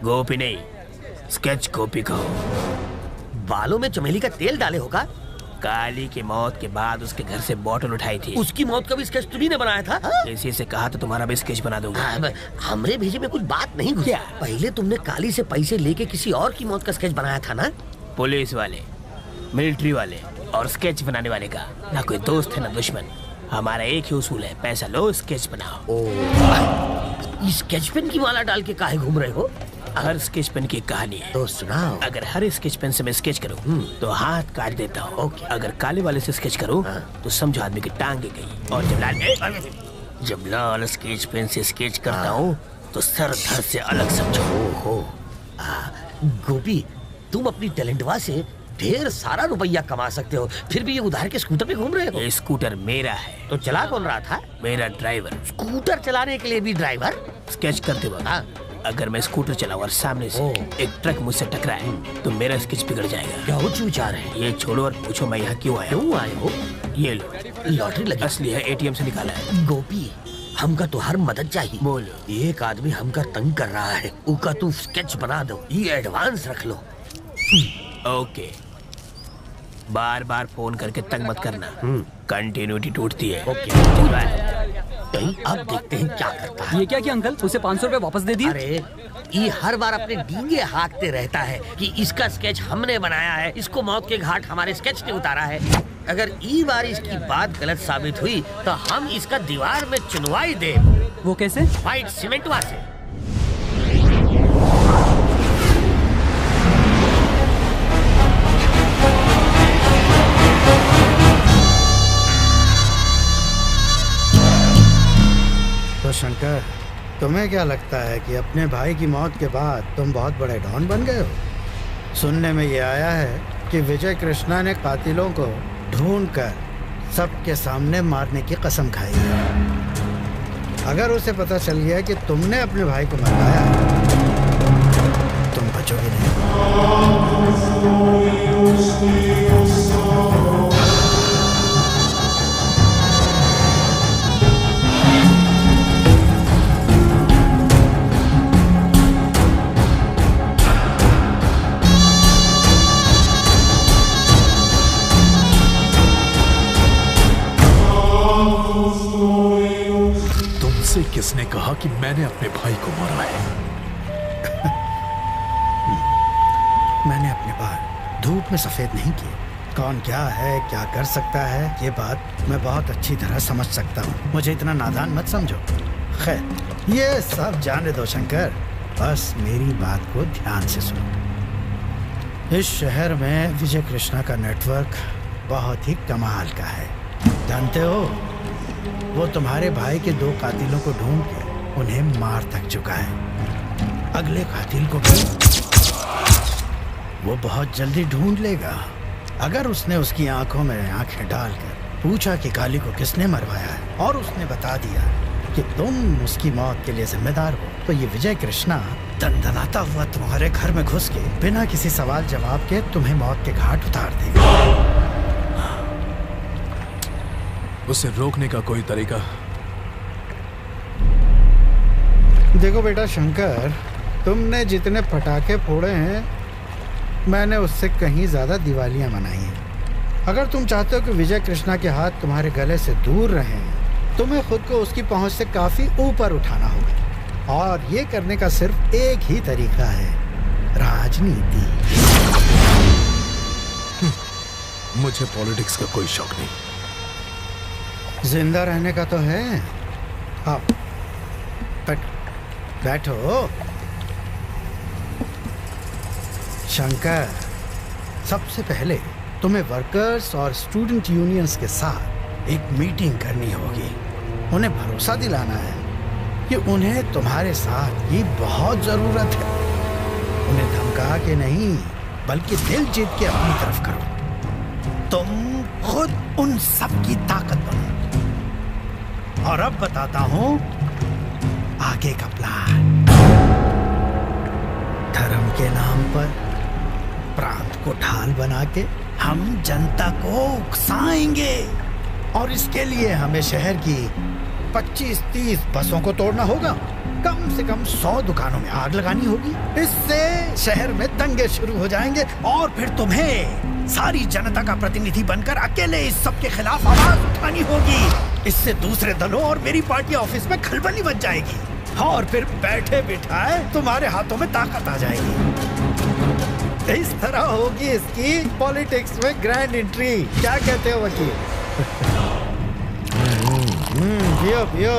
गोपी नहीं, स्केच गोपी कहो। बालों में चमेली का तेल डाले होगा। काली की मौत के बाद उसके घर से बोतल उठाई थी। उसकी मौत का भी स्केच तुम्ही ने बनाया था? इसी से कहा तो तुम्हारा भी स्केच बना दूंगा। हमरे भेजे में कुछ बात नहीं घुसी। पहले तुमने काली से पैसे लेके किसी और की मौत का स्केच बनाया था ना? पुलिस वाले, मिलिट्री वाले और स्केच बनाने वाले का ना कोई दोस्त है ना दुश्मन। हमारा एक ही उसूल है, पैसा लो स्केच बनाओ। स्केच पेन की माला डाल के काहे घूम रहे हो? हर स्केच पेन की कहानी है तो सुनाओ। अगर हर स्केच पेन से मैं स्केच करूँ तो हाथ काट देता हूँ। अगर काले वाले से स्केच करूँ तो समझो आदमी की टांगे गई। और जब लाल स्केच पेन से स्केच करता हूँ तो सर धड़ से अलग समझो। गोपी, तुम अपनी टैलेंटवा से ढेर सारा रुपया कमा सकते हो, फिर भी ये उधार के स्कूटर पे घूम रहे हो। ये स्कूटर मेरा है। तो चला कौन रहा था? मेरा ड्राइवर। स्कूटर चलाने के लिए भी ड्राइवर? स्केच करते वक्त अगर मैं स्कूटर चलाऊं और सामने से एक ट्रक मुझसे टकराए तो मेरा स्केच बिगड़ जाएगा। क्या हो विचार है? ये छोड़ो और पूछो मैं यहाँ क्यों आया। क्यों आए हो? ये लो, लॉटरी लगी। असली है, एटीएम से निकाला है। गोपी, हमका तो हर मदद चाहिए। बोलो। एक आदमी हमका तंग कर रहा है, उका तू स्केच बना दो, ये एडवांस रख लो। ओके, बार बार फोन करके तंग मत करना, कंटिन्यूटी टूटती है। ओके, अब देखते हैं क्या करता है। ये क्या किया अंकल? उसे 500 रुपए वापस दे दिए। अरे ये हर बार अपने डींगे हाँकते रहता है कि इसका स्केच हमने बनाया है, इसको मौत के घाट हमारे स्केच ने उतारा है। अगर ई बार इसकी बात गलत साबित हुई तो हम इसका दीवार में चुनवाई दे। वो कैसे? व्हाइट सीमेंटवा से। तो शंकर, तुम्हें क्या लगता है कि अपने भाई की मौत के बाद तुम बहुत बड़े डॉन बन गए हो? सुनने में ये आया है कि विजय कृष्णा ने कातिलों को ढूंढकर सबके सामने मारने की कसम खाई है। अगर उसे पता चल गया कि तुमने अपने भाई को मरवाया है, तुम बचोगे नहीं। किसने कहा कि मैंने अपने भाई को मारा है? मैंने अपने बाल धूप में सफेद नहीं किए। कौन क्या है, क्या कर सकता है, ये बात मैं बहुत अच्छी तरह समझ सकता हूँ। मुझे इतना नादान मत समझो। खैर, ये सब जाने दो शंकर, बस मेरी बात को ध्यान से सुनो। इस शहर में विजय कृष्णा का नेटवर्क बहुत ही कमाल का है। जानते हो, वो तुम्हारे भाई के 2 कातिलों को ढूंढ के उन्हें मार तक चुका है। अगले कातिल को भी वो बहुत जल्दी ढूंढ लेगा। अगर उसने उसकी आंखों में आंखें डालकर पूछा कि काली को किसने मरवाया है और उसने बता दिया कि तुम उसकी मौत के लिए जिम्मेदार हो, तो ये विजय कृष्णा दंदनाता हुआ तुम्हारे घर में घुस के बिना किसी सवाल जवाब के तुम्हें मौत के घाट उतार देगा। उसे रोकने का कोई तरीका? देखो बेटा शंकर, तुमने जितने पटाखे फोड़े हैं, मैंने उससे कहीं ज्यादा दिवालियां मनाई हैं। अगर तुम चाहते हो कि विजय कृष्णा के हाथ तुम्हारे गले से दूर रहें, तुम्हें खुद को उसकी पहुंच से काफी ऊपर उठाना होगा। और ये करने का सिर्फ एक ही तरीका है, राजनीति। मुझे पॉलिटिक्स का कोई शौक नहीं। जिंदा रहने का तो है। आओ, बैठो। शंकर, सबसे पहले तुम्हें वर्कर्स और स्टूडेंट यूनियंस के साथ एक मीटिंग करनी होगी। उन्हें भरोसा दिलाना है कि उन्हें तुम्हारे साथ की बहुत जरूरत है। उन्हें धमका के नहीं, बल्कि दिल जीत के अपनी तरफ करो। तुम खुद उन सब की ताकत बनो। और अब बताता हूं आगे का प्लान। धर्म के नाम पर प्रांत को ढाल बना के हम जनता को उकसाएंगे, और इसके लिए हमें शहर की 25-30 बसों को तोड़ना होगा कम से कम 100 दुकानों में आग लगानी होगी। इससे शहर में दंगे शुरू हो जाएंगे और फिर तुम्हें सारी जनता का प्रतिनिधि बनकर अकेले इस सब के खिलाफ आवाज उठानी होगी। इससे दूसरे दलों और मेरी पार्टी ऑफिस में खलबली मच जाएगी और फिर बैठे बिठाए तुम्हारे हाथों में ताकत आ जाएगी। इस तरह होगी इसकी पॉलिटिक्स में ग्रैंड एंट्री। क्या कहते हो वकील? पियो पियो,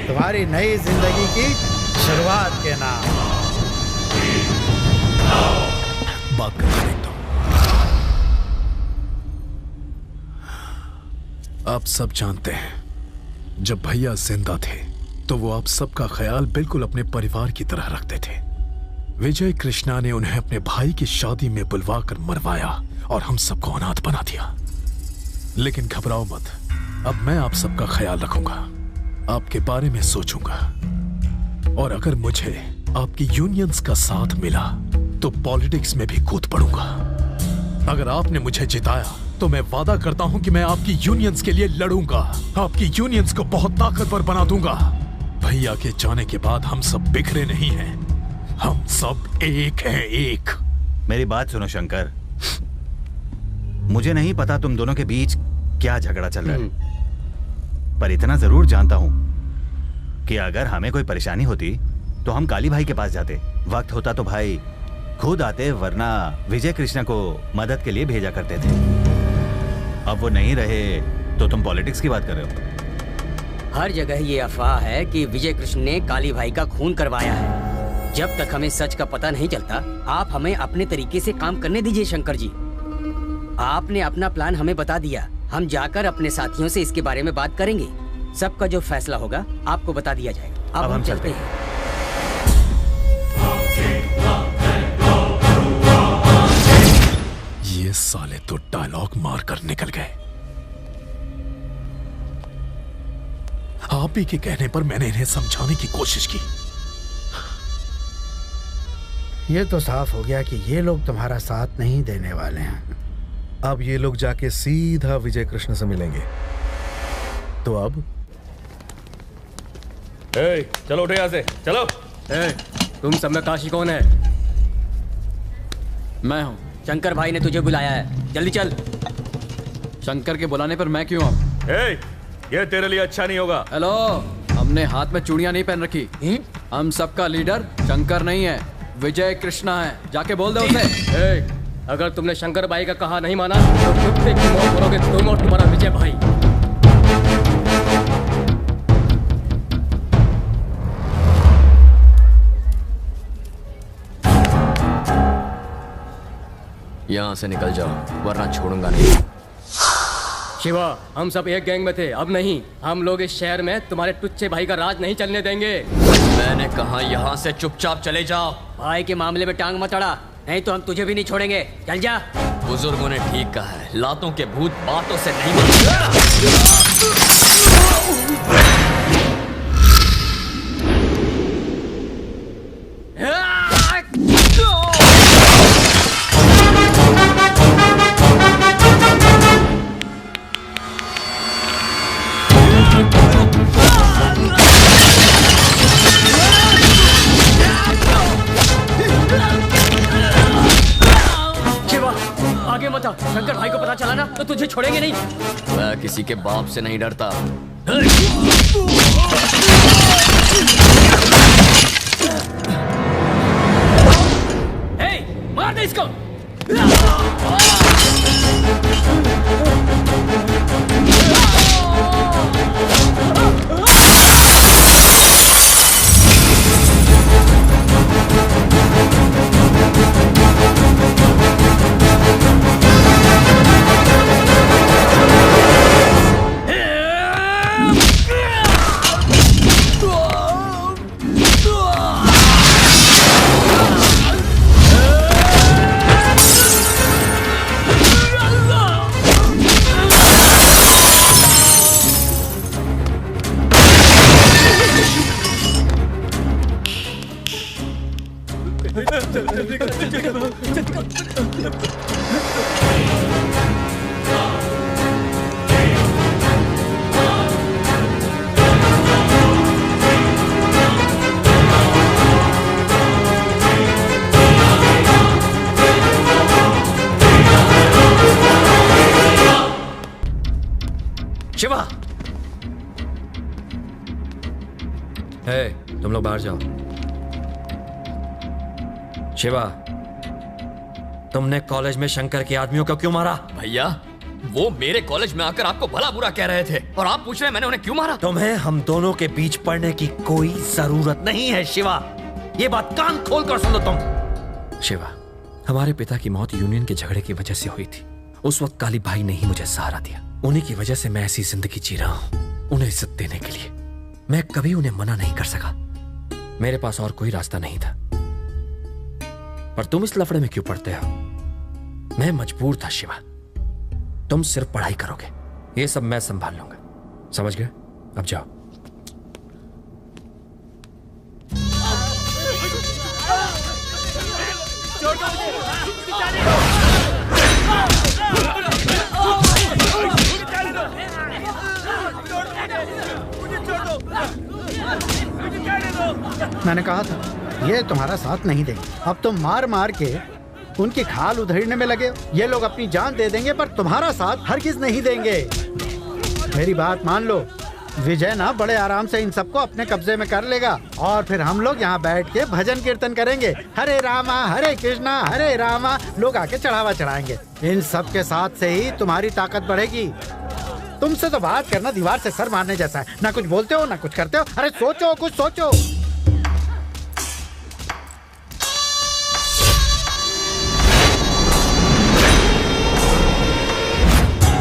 तुम्हारी नई जिंदगी की शुरुआत के नाम। बात करके देखता हूं। आप सब जानते हैं, जब भैया जिंदा थे तो वो आप सबका ख्याल बिल्कुल अपने परिवार की तरह रखते थे। विजय कृष्णा ने उन्हें अपने भाई की शादी में बुलवाकर मरवाया और हम सबको अनाथ बना दिया। लेकिन घबराओ मत, अब मैं आप सबका ख्याल रखूंगा, आपके बारे में सोचूंगा, और अगर मुझे आपकी यूनियंस का साथ मिला तो पॉलिटिक्स में भी कूद पड़ूंगा। अगर आपने मुझे जिताया तो मैं वादा करता हूं कि मैं आपकी यूनियंस के लिए लड़ूंगा, आपकी यूनियंस को बहुत ताकतवर बना दूंगा। भैया के जाने के बाद हम सब बिखरे नहीं हैं, हम सब एक हैं, एक। मेरी बात सुनो शंकर, मुझे नहीं पता तुम दोनों के बीच क्या झगड़ा चल रहा है, पर इतना जरूर जानता हूं कि अगर हमें कोई परेशानी होती तो हम काली भाई के पास जाते। वक्त होता तो भाई खुद आते, वरना विजय कृष्णा को मदद के लिए भेजा करते थे। अब वो नहीं रहे तो तुम पॉलिटिक्स की बात कर रहे हो। हर जगह ये अफवाह है कि विजय कृष्ण ने काली भाई का खून करवाया है। जब तक हमें सच का पता नहीं चलता, आप हमें अपने तरीके से काम करने दीजिए शंकर जी। आपने अपना प्लान हमें बता दिया, हम जाकर अपने साथियों से इसके बारे में बात करेंगे। सबका जो फैसला होगा आपको बता दिया जाएगा। अब हम चलते हैं। ये साले तो डायलॉग मार कर निकल गए। आप ही के कहने पर मैंने इन्हें समझाने की कोशिश की। ये तो साफ हो गया कि ये लोग तुम्हारा साथ नहीं देने वाले हैं। अब ये लोग जाके सीधा विजय कृष्ण से मिलेंगे। तो अब चलो उठो यहाँ से, चलो। तुम सब में काशी कौन है? मैं हूँ। शंकर भाई ने तुझे बुलाया है, जल्दी चल। शंकर के बुलाने पर मैं क्यों आऊँ? ये तेरे लिए अच्छा नहीं होगा। हेलो, हमने हाथ में चूड़ियां नहीं पहन रखी। हम सबका लीडर शंकर नहीं है, विजय कृष्णा है। जाके बोल दो उसे। अगर तुमने शंकर भाई का कहा नहीं माना तो कुत्ते की मौत करोगे तुम और तुम्हारा विजय भाई। यहाँ से निकल जाओ वरना छोड़ूंगा नहीं। शिवा, हम सब एक गैंग में थे, अब नहीं। हम लोग इस शहर में तुम्हारे टुच्चे भाई का राज नहीं चलने देंगे। मैंने कहा यहाँ से चुपचाप चले जाओ। भाई के मामले में टांग मत अड़ा, नहीं तो हम तुझे भी नहीं छोड़ेंगे। चल जा। बुजुर्गों ने ठीक कहा है, लातों के भूत बातों से नहीं बनते। आगे मत आ, शंकर भाई को पता चला ना तो तुझे छोड़ेंगे नहीं। मैं किसी के बाप से नहीं डरता। मार दे इसको। शिवा, हे, तुम लोग बाहर जाओ। शिवा, तुमने कॉलेज में शंकर के आदमियों को क्यों मारा? भैया, वो मेरे कॉलेज में आकर आपको भला बुरा कह रहे थे और आप पूछ रहे हैं मैंने उन्हें क्यों मारा? तुम्हें हम दोनों के बीच पड़ने की कोई जरूरत नहीं है शिवा। ये बात कान खोल कर सुनो तुम। शिवा, हमारे पिता की मौत यूनियन के झगड़े की वजह से हुई थी। उस वक्त काली भाई ने ही मुझे सहारा दिया। उन्हीं की वजह से मैं ऐसी जिंदगी जी रहा हूं, उन्हें इज्जत देने के लिए। मैं कभी उन्हें मना नहीं कर सका। मेरे पास और कोई रास्ता नहीं था। पर तुम इस लफड़े में क्यों पड़ते हो? मैं मजबूर था शिवा। तुम सिर्फ पढ़ाई करोगे, ये सब मैं संभाल लूंगा। समझ गए? अब जाओ। मैंने कहा था ये तुम्हारा साथ नहीं देंगे। अब तुम मार मार के उनकी खाल उधेड़ने में लगे हो। ये लोग अपनी जान दे देंगे पर तुम्हारा साथ हरगिज नहीं देंगे। मेरी बात मान लो। विजय ना बड़े आराम से इन सबको अपने कब्जे में कर लेगा और फिर हम लोग यहाँ बैठ के भजन कीर्तन करेंगे। हरे रामा हरे कृष्णा हरे रामा। लोग आके चढ़ावा चढ़ाएंगे। इन सब के साथ से ही तुम्हारी ताकत बढ़ेगी। तुमसे तो बात करना दीवार से सर मारने जैसा है। ना कुछ बोलते हो ना कुछ करते हो। अरे सोचो, कुछ सोचो।